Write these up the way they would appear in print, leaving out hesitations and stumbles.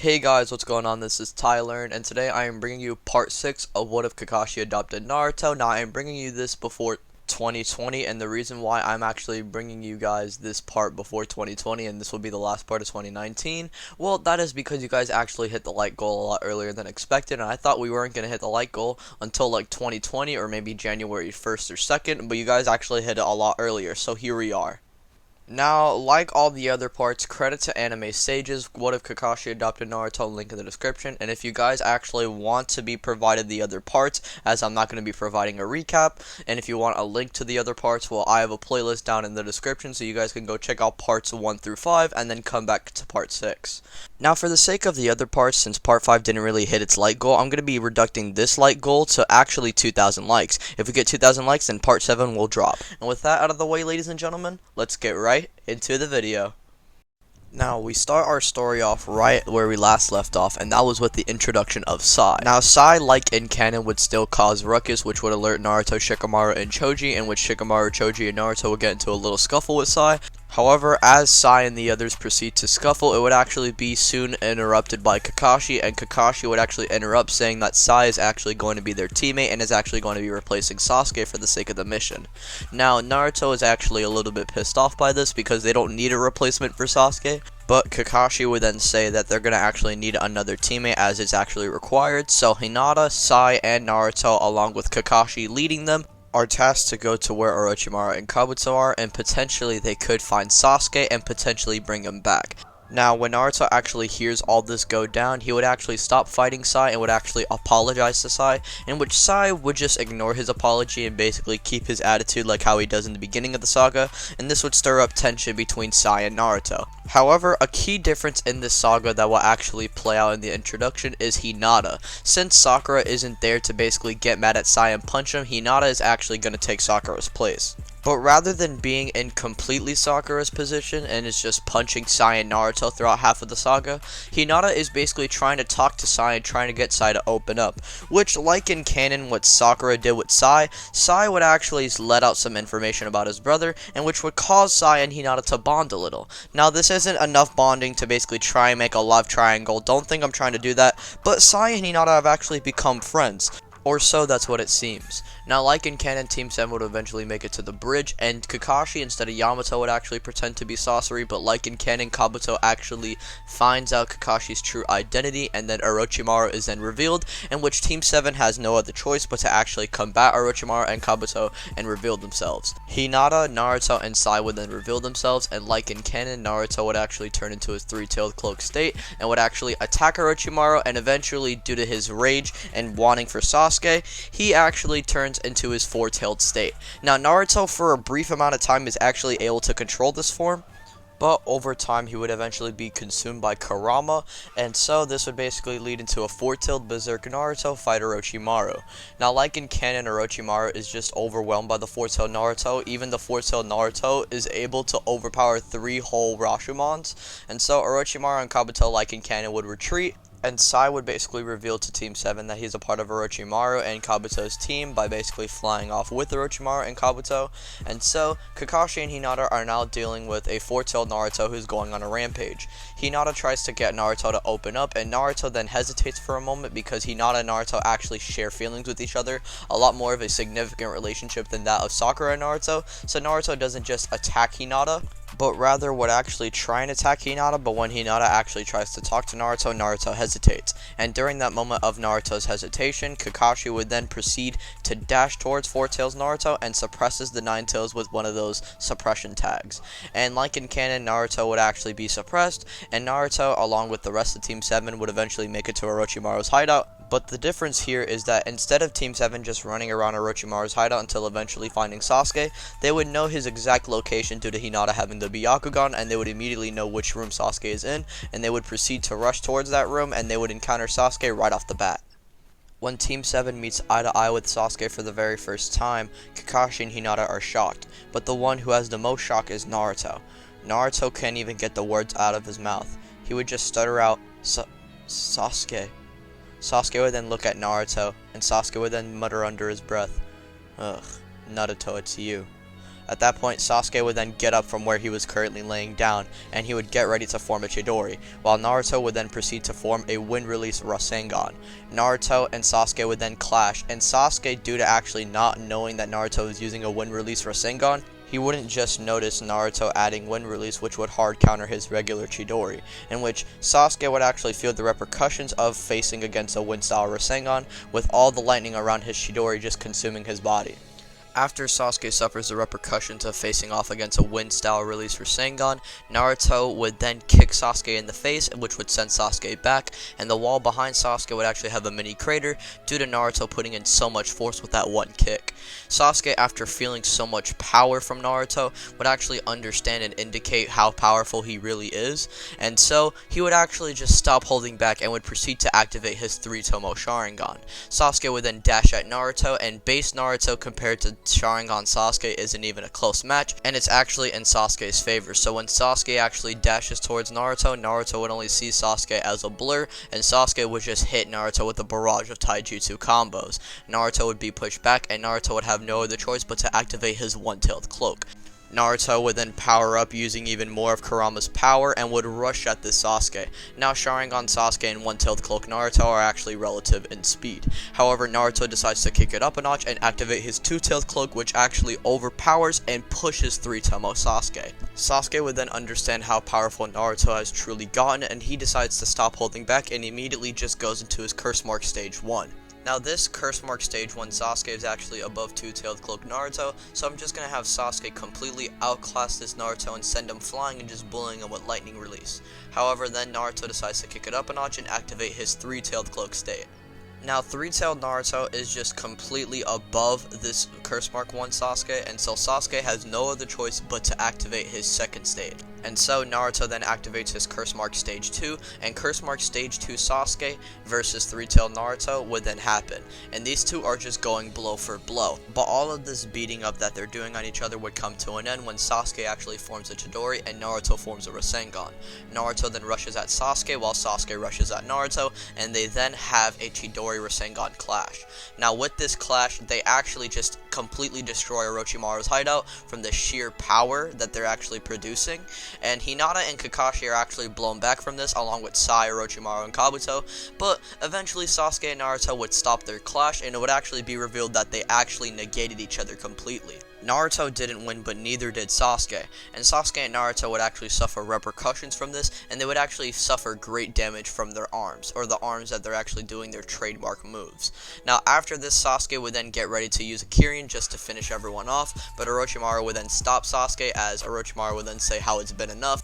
Hey guys, what's going on? This is Tyler, and today I am bringing you part 6 of What If Kakashi Adopted Naruto. Now, I am bringing you this before 2020, and the reason why I'm actually bringing you guys this part before 2020, and this will be the last part of 2019, well, that is because you guys actually hit the like goal a lot earlier than expected, and I thought we weren't going to hit the like goal until like 2020 or maybe January 1st or 2nd, but you guys actually hit it a lot earlier, so here we are. Now, like all the other parts, credit to anime sages, What If Kakashi Adopted Naruto, link in the description, and if you guys actually want to be provided the other parts, as I'm not going to be providing a recap, and if you want a link to the other parts, well, I have a playlist down in the description, so you guys can go check out parts 1 through 5, and then come back to part 6. Now, for the sake of the other parts, since part 5 didn't really hit its like goal, I'm going to be reducting this like goal to actually 2,000 likes. If we get 2,000 likes, then part 7 will drop. And with that out of the way, ladies and gentlemen, let's get right into the video. Now, we start our story off right where we last left off, and that was with the introduction of Sai. Now, Sai, like in canon, would still cause ruckus, which would alert Naruto, Shikamaru, and Choji, in which Shikamaru, Choji, and Naruto would get into a little scuffle with Sai. However, as Sai and the others proceed to scuffle, it would actually be soon interrupted by Kakashi, and Kakashi would actually interrupt, saying that Sai is actually going to be their teammate and is actually going to be replacing Sasuke for the sake of the mission. Now, Naruto is actually a little bit pissed off by this because they don't need a replacement for Sasuke, but Kakashi would then say that they're going to actually need another teammate as it's actually required, so Hinata, Sai, and Naruto, along with Kakashi leading them, are tasked to go to where Orochimaru and Kabuto are, and potentially they could find Sasuke and potentially bring him back. Now, when Naruto actually hears all this go down, he would actually stop fighting Sai and would actually apologize to Sai, in which Sai would just ignore his apology and basically keep his attitude like how he does in the beginning of the saga, and this would stir up tension between Sai and Naruto. However, a key difference in this saga that will actually play out in the introduction is Hinata. Since Sakura isn't there to basically get mad at Sai and punch him, Hinata is actually going to take Sakura's place. But rather than being in completely Sakura's position and is just punching Sai and Naruto throughout half of the saga, Hinata is basically trying to talk to Sai and trying to get Sai to open up. Which, like in canon what Sakura did with Sai, Sai would actually let out some information about his brother, and which would cause Sai and Hinata to bond a little. Now, this isn't enough bonding to basically try and make a love triangle, don't think I'm trying to do that, but Sai and Hinata have actually become friends. Or so that's what it seems. Now, like in canon, Team 7 would eventually make it to the bridge, and Kakashi instead of Yamato would actually pretend to be Sasori, but like in canon, Kabuto actually finds out Kakashi's true identity, and then Orochimaru is then revealed, in which Team 7 has no other choice but to actually combat Orochimaru and Kabuto and reveal themselves. Hinata, Naruto, and Sai would then reveal themselves, and like in canon, Naruto would actually turn into his three-tailed cloak state, and would actually attack Orochimaru, and eventually, due to his rage and wanting for Sasuke, he actually turns into his four-tailed state. Now, Naruto, for a brief amount of time, is actually able to control this form, but over time he would eventually be consumed by Kurama, and so this would basically lead into a four-tailed berserk Naruto fight Orochimaru. Now, like in canon, Orochimaru is just overwhelmed by the four-tailed Naruto. Even the four-tailed Naruto is able to overpower 3 whole Rashomons, and so Orochimaru and Kabuto, like in canon, would retreat, and Sai would basically reveal to Team 7 that he's a part of Orochimaru and Kabuto's team by basically flying off with Orochimaru and Kabuto. And so, Kakashi and Hinata are now dealing with a four-tailed Naruto who's going on a rampage. Hinata tries to get Naruto to open up, and Naruto then hesitates for a moment because Hinata and Naruto actually share feelings with each other, a lot more of a significant relationship than that of Sakura and Naruto. So Naruto doesn't just attack Hinata, but rather would actually try and attack Hinata, but when Hinata actually tries to talk to Naruto, Naruto hesitates. And during that moment of Naruto's hesitation, Kakashi would then proceed to dash towards Four Tails Naruto and suppresses the Nine Tails with one of those suppression tags. And like in canon, Naruto would actually be suppressed, and Naruto, along with the rest of Team 7, would eventually make it to Orochimaru's hideout. But the difference here is that instead of Team 7 just running around Orochimaru's hideout until eventually finding Sasuke, they would know his exact location due to Hinata having the Byakugan, and they would immediately know which room Sasuke is in, and they would proceed to rush towards that room, and they would encounter Sasuke right off the bat. When Team 7 meets eye to eye with Sasuke for the very first time, Kakashi and Hinata are shocked, but the one who has the most shock is Naruto. Naruto can't even get the words out of his mouth. He would just stutter out, Sasuke. Sasuke would then look at Naruto, and Sasuke would then mutter under his breath, "Ugh, Naruto, it's you." At that point, Sasuke would then get up from where he was currently laying down, and he would get ready to form a Chidori, while Naruto would then proceed to form a wind-release Rasengan. Naruto and Sasuke would then clash, and Sasuke, due to actually not knowing that Naruto was using a wind-release Rasengan, he wouldn't just notice Naruto adding wind release, which would hard counter his regular Chidori, in which Sasuke would actually feel the repercussions of facing against a wind style Rasengan, with all the lightning around his Chidori just consuming his body. After Sasuke suffers the repercussions of facing off against a wind-style release Rasengan, Naruto would then kick Sasuke in the face, which would send Sasuke back, and the wall behind Sasuke would actually have a mini crater due to Naruto putting in so much force with that one kick. Sasuke, after feeling so much power from Naruto, would actually understand and indicate how powerful he really is, and so he would actually just stop holding back and would proceed to activate his 3-Tomo Sharingan. Sasuke would then dash at Naruto, and base Naruto compared to Sharingan Sasuke isn't even a close match, and it's actually in Sasuke's favor. So when Sasuke actually dashes towards Naruto, Naruto would only see Sasuke as a blur, and Sasuke would just hit Naruto with a barrage of taijutsu combos. Naruto would be pushed back, and Naruto would have no other choice but to activate his one-tailed cloak. Naruto would then power up using even more of Kurama's power and would rush at this Sasuke. Now Sharingan Sasuke and one-tailed cloak Naruto are actually relative in speed. However, Naruto decides to kick it up a notch and activate his two-tailed cloak, which actually overpowers and pushes 3-Tomo Sasuke. Sasuke would then understand how powerful Naruto has truly gotten, and he decides to stop holding back and immediately just goes into his Curse Mark Stage 1. Now this Curse Mark Stage 1 Sasuke is actually above two-tailed cloak Naruto, so I'm just going to have Sasuke completely outclass this Naruto and send him flying and just bullying him with lightning release. However, then Naruto decides to kick it up a notch and activate his 3-tailed cloak state. Now 3-tailed Naruto is just completely above this Curse Mark 1 Sasuke, and so Sasuke has no other choice but to activate his second stage. And so Naruto then activates his Curse Mark Stage 2, and Curse Mark Stage 2 Sasuke versus 3-tailed Naruto would then happen. And these two are just going blow for blow. But all of this beating up that they're doing on each other would come to an end when Sasuke actually forms a Chidori and Naruto forms a Rasengan. Naruto then rushes at Sasuke while Sasuke rushes at Naruto, and they then have a Chidori Rasengan clash. Now with this clash, they actually just completely destroy Orochimaru's hideout from the sheer power that they're actually producing. And Hinata and Kakashi are actually blown back from this, along with Sai, Orochimaru, and Kabuto, but eventually Sasuke and Naruto would stop their clash, and it would actually be revealed that they actually negated each other completely. Naruto didn't win, but neither did Sasuke, and Sasuke and Naruto would actually suffer repercussions from this, and they would actually suffer great damage from their arms, or the arms that they're actually doing their trademark moves. Now after this, Sasuke would then get ready to use a Kirin just to finish everyone off, but Orochimaru would then stop Sasuke, as Orochimaru would then say how it's been enough.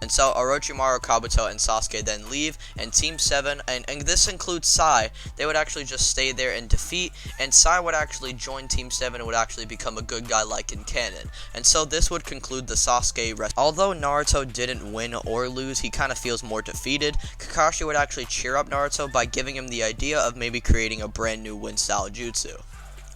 And so Orochimaru, Kabuto, and Sasuke then leave, and Team 7, and this includes Sai, they would actually just stay there and defeat, and Sai would actually join Team 7 and would actually become a good guy like in canon. And so this would conclude the Sasuke rest. Although Naruto didn't win or lose, he kind of feels more defeated. Kakashi would actually cheer up Naruto by giving him the idea of maybe creating a brand new wind-style jutsu.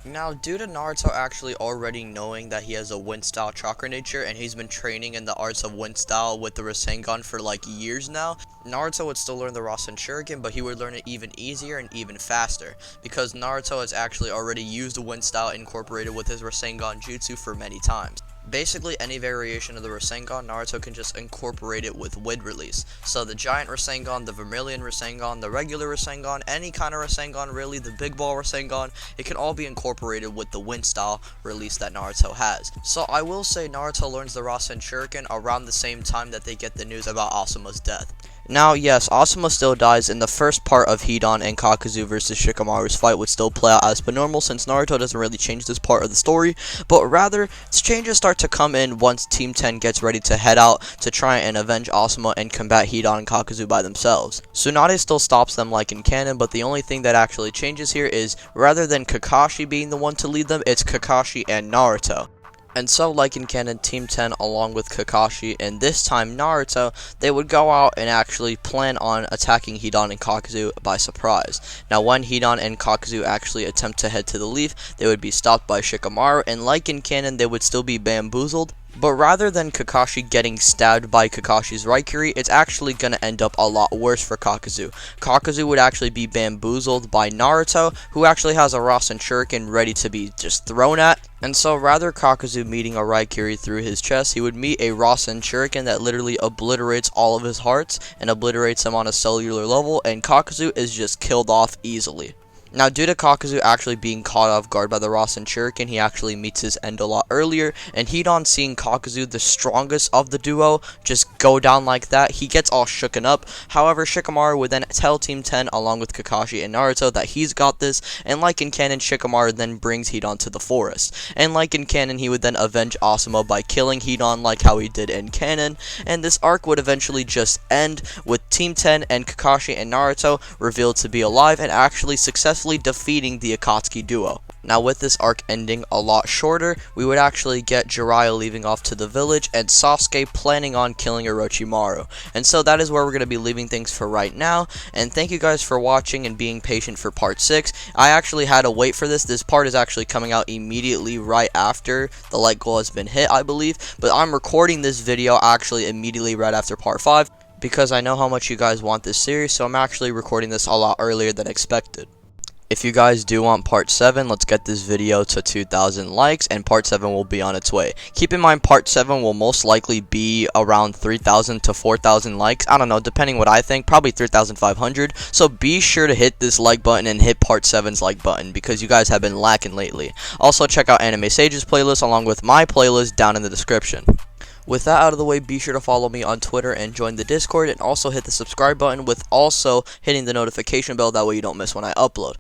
Now, due to Naruto actually already knowing that he has a wind-style chakra nature, and he's been training in the arts of wind-style with the Rasengan for like years now, Naruto would still learn the Rasen Shuriken, but he would learn it even easier and even faster, because Naruto has actually already used the wind-style incorporated with his Rasengan jutsu for many times. Basically, any variation of the Rasengan, Naruto can just incorporate it with wind release. So the giant Rasengan, the Vermilion Rasengan, the regular Rasengan, any kind of Rasengan really, the big ball Rasengan, it can all be incorporated with the wind style release that Naruto has. So I will say Naruto learns the Rasen Shuriken around the same time that they get the news about Asuma's death. Now, yes, Asuma still dies, and the first part of Hidan and Kakuzu versus Shikamaru's fight would still play out as per normal, since Naruto doesn't really change this part of the story, but rather, changes start to come in once Team 10 gets ready to head out to try and avenge Asuma and combat Hidan and Kakuzu by themselves. Tsunade still stops them like in canon, but the only thing that actually changes here is, rather than Kakashi being the one to lead them, it's Kakashi and Naruto. And so, like in canon, Team 10 along with Kakashi and this time Naruto, they would go out and actually plan on attacking Hidan and Kakuzu by surprise. Now when Hidan and Kakuzu actually attempt to head to the leaf, they would be stopped by Shikamaru, and like in canon, they would still be bamboozled. But rather than Kakashi getting stabbed by Kakashi's Raikiri, it's actually going to end up a lot worse for Kakuzu. Kakuzu would actually be bamboozled by Naruto, who actually has a Rasen Shuriken ready to be just thrown at. And so rather Kakuzu meeting a Raikiri through his chest, he would meet a Rasen Shuriken that literally obliterates all of his hearts and obliterates him on a cellular level, and Kakuzu is just killed off easily. Now, due to Kakuzu actually being caught off guard by the Rasen Shuriken, he actually meets his end a lot earlier, and Hidan, seeing Kakuzu, the strongest of the duo, just go down like that, he gets all shooken up. However, Shikamaru would then tell Team 10, along with Kakashi and Naruto, that he's got this, and like in canon, Shikamaru then brings Hidan to the forest. And like in canon, he would then avenge Asuma by killing Hidan like how he did in canon, and this arc would eventually just end with Team 10 and Kakashi and Naruto revealed to be alive and actually successfully defeating the Akatsuki duo. Now, with this arc ending a lot shorter, we would actually get Jiraiya leaving off to the village and Sasuke planning on killing Orochimaru. And so that is where we're going to be leaving things for right now. And thank you guys for watching and being patient for part 6. I actually had to wait for this. This part is actually coming out immediately right after the like goal has been hit, I believe. But I'm recording this video actually immediately right after part 5 because I know how much you guys want this series, so I'm actually recording this a lot earlier than expected. If you guys do want part 7, let's get this video to 2,000 likes, and part 7 will be on its way. Keep in mind, part 7 will most likely be around 3,000 to 4,000 likes. I don't know, depending what I think, probably 3,500. So be sure to hit this like button and hit part 7's like button, because you guys have been lacking lately. Also, check out Anime Sage's playlist along with my playlist down in the description. With that out of the way, be sure to follow me on Twitter and join the Discord, and also hit the subscribe button with also hitting the notification bell, that way you don't miss when I upload.